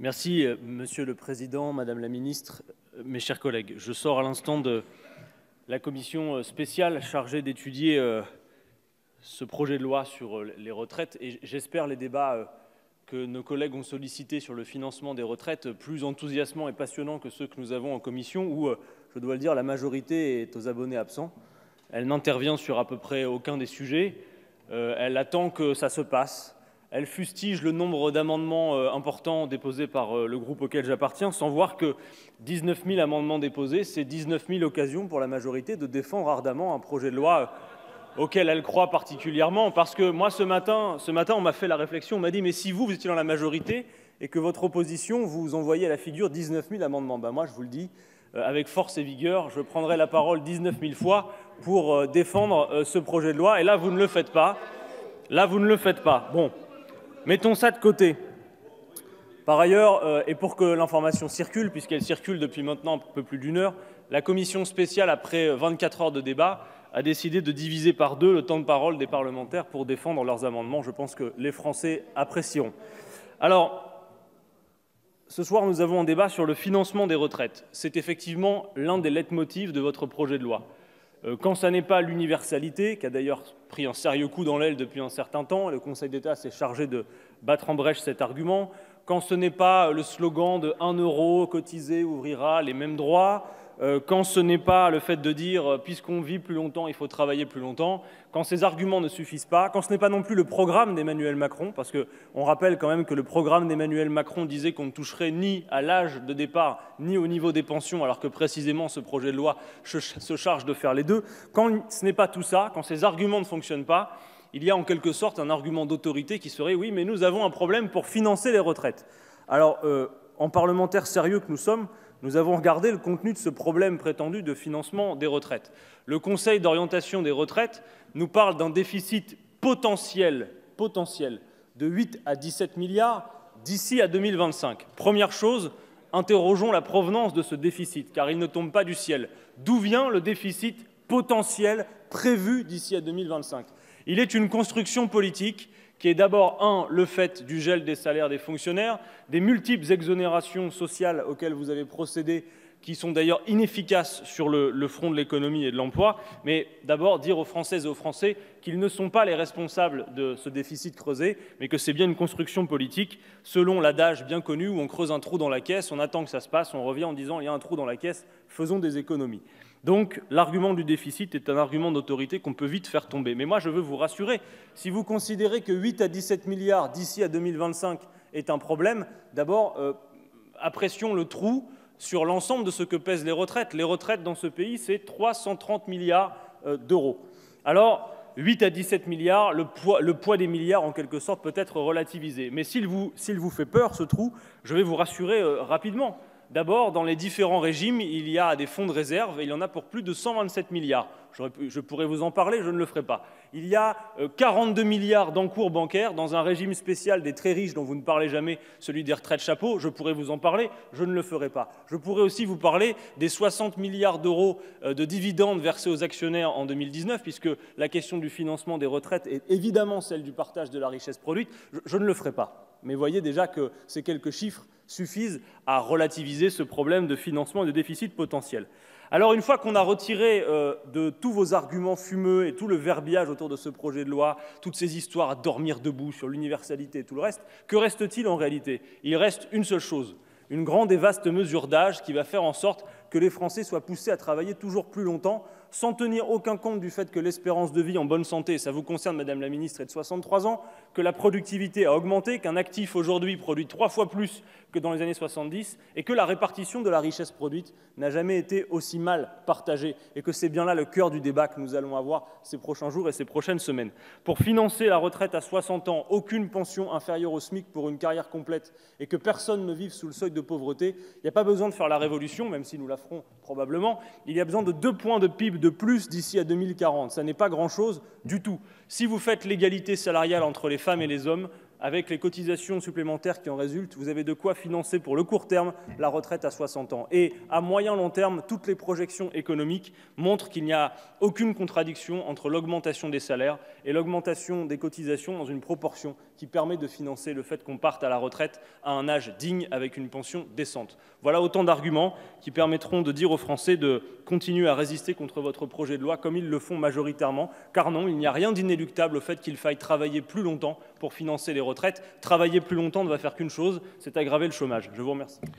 Merci, Monsieur le Président, Madame la Ministre, mes chers collègues. Je sors à l'instant de la commission spéciale chargée d'étudier ce projet de loi sur les retraites et j'espère les débats que nos collègues ont sollicités sur le financement des retraites plus enthousiasmants et passionnants que ceux que nous avons en commission où, je dois le dire, la majorité est aux abonnés absents. Elle n'intervient sur à peu près aucun des sujets. Elle attend que ça se passe. Elle fustige le nombre d'amendements importants déposés par le groupe auquel j'appartiens, sans voir que 19 000 amendements déposés, c'est 19 000 occasions pour la majorité de défendre ardemment un projet de loi auquel elle croit particulièrement. Parce que moi, ce matin, on m'a fait la réflexion, on m'a dit « mais si vous étiez dans la majorité et que votre opposition vous envoyait à la figure 19 000 amendements », ben moi, je vous le dis, avec force et vigueur, je prendrai la parole 19 000 fois pour défendre ce projet de loi. Et là, vous ne le faites pas. Là, vous ne le faites pas. Bon. Mettons ça de côté. Par ailleurs, et pour que l'information circule, puisqu'elle circule depuis maintenant un peu plus d'une heure, la commission spéciale, après 24 heures de débat, a décidé de diviser par 2 le temps de parole des parlementaires pour défendre leurs amendements. Je pense que les Français apprécieront. Alors, ce soir, nous avons un débat sur le financement des retraites. C'est effectivement l'un des leitmotifs de votre projet de loi. Quand ça n'est pas l'universalité, qui a d'ailleurs pris un sérieux coup dans l'aile depuis un certain temps, le Conseil d'État s'est chargé de battre en brèche cet argument, quand ce n'est pas le slogan de 1 euro cotisé ouvrira les mêmes droits, quand ce n'est pas le fait de dire puisqu'on vit plus longtemps, il faut travailler plus longtemps, quand ces arguments ne suffisent pas, quand ce n'est pas non plus le programme d'Emmanuel Macron, parce qu'on rappelle quand même que le programme d'Emmanuel Macron disait qu'on ne toucherait ni à l'âge de départ, ni au niveau des pensions, alors que précisément ce projet de loi se charge de faire les deux. Quand ce n'est pas tout ça, quand ces arguments ne fonctionnent pas, il y a en quelque sorte un argument d'autorité qui serait « oui, mais nous avons un problème pour financer les retraites ». Alors, en parlementaires sérieux que nous sommes, nous avons regardé le contenu de ce problème prétendu de financement des retraites. Le Conseil d'orientation des retraites nous parle d'un déficit potentiel de 8 à 17 milliards d'ici à 2025. Première chose, interrogeons la provenance de ce déficit, car il ne tombe pas du ciel. D'où vient le déficit potentiel prévu d'ici à 2025 ? Il est une construction politique qui est d'abord, le fait du gel des salaires des fonctionnaires, des multiples exonérations sociales auxquelles vous avez procédé, qui sont d'ailleurs inefficaces sur le front de l'économie et de l'emploi, mais d'abord dire aux Françaises et aux Français qu'ils ne sont pas les responsables de ce déficit creusé, mais que c'est bien une construction politique, selon l'adage bien connu où on creuse un trou dans la caisse, on attend que ça se passe, on revient en disant « il y a un trou dans la caisse, faisons des économies ». Donc, l'argument du déficit est un argument d'autorité qu'on peut vite faire tomber. Mais moi, je veux vous rassurer, si vous considérez que 8 à 17 milliards d'ici à 2025 est un problème, d'abord, apprécions le trou sur l'ensemble de ce que pèsent les retraites. Les retraites dans ce pays, c'est 330 milliards d'euros. Alors, 8 à 17 milliards, le poids des milliards, en quelque sorte, peut être relativisé. Mais s'il vous fait peur, ce trou, je vais vous rassurer rapidement. D'abord, dans les différents régimes, il y a des fonds de réserve et il y en a pour plus de 127 milliards. Je pourrais vous en parler, je ne le ferai pas. Il y a 42 milliards d'encours bancaires dans un régime spécial des très riches dont vous ne parlez jamais, celui des retraites chapeaux. Je pourrais vous en parler, je ne le ferai pas. Je pourrais aussi vous parler des 60 milliards d'euros de dividendes versés aux actionnaires en 2019, puisque la question du financement des retraites est évidemment celle du partage de la richesse produite. Je ne le ferai pas. Mais voyez déjà que ces quelques chiffres suffisent à relativiser ce problème de financement et de déficit potentiel. Alors, une fois qu'on a retiré de tous vos arguments fumeux et tout le verbiage autour de ce projet de loi, toutes ces histoires à dormir debout sur l'universalité et tout le reste, que reste-t-il en réalité ? Il reste une seule chose, une grande et vaste mesure d'âge qui va faire en sorte que les Français soient poussés à travailler toujours plus longtemps, sans tenir aucun compte du fait que l'espérance de vie en bonne santé, ça vous concerne Madame la Ministre, est de 63 ans, que la productivité a augmenté, qu'un actif aujourd'hui produit 3 fois plus que dans les années 70 et que la répartition de la richesse produite n'a jamais été aussi mal partagée et que c'est bien là le cœur du débat que nous allons avoir ces prochains jours et ces prochaines semaines. Pour financer la retraite à 60 ans, aucune pension inférieure au SMIC pour une carrière complète et que personne ne vive sous le seuil de pauvreté, il n'y a pas besoin de faire la révolution, même si nous la ferons probablement, il y a besoin de 2 points de PIB de plus d'ici à 2040. Ça n'est pas grand-chose du tout. Si vous faites l'égalité salariale entre les femmes et les hommes, avec les cotisations supplémentaires qui en résultent, vous avez de quoi financer pour le court terme la retraite à 60 ans. Et à moyen long terme, toutes les projections économiques montrent qu'il n'y a aucune contradiction entre l'augmentation des salaires et l'augmentation des cotisations dans une proportion qui permet de financer le fait qu'on parte à la retraite à un âge digne avec une pension décente. Voilà autant d'arguments qui permettront de dire aux Français de continuer à résister contre votre projet de loi comme ils le font majoritairement, car non, il n'y a rien d'inéluctable au fait qu'il faille travailler plus longtemps pour financer les retraites. Travailler plus longtemps ne va faire qu'une chose, c'est aggraver le chômage. Je vous remercie.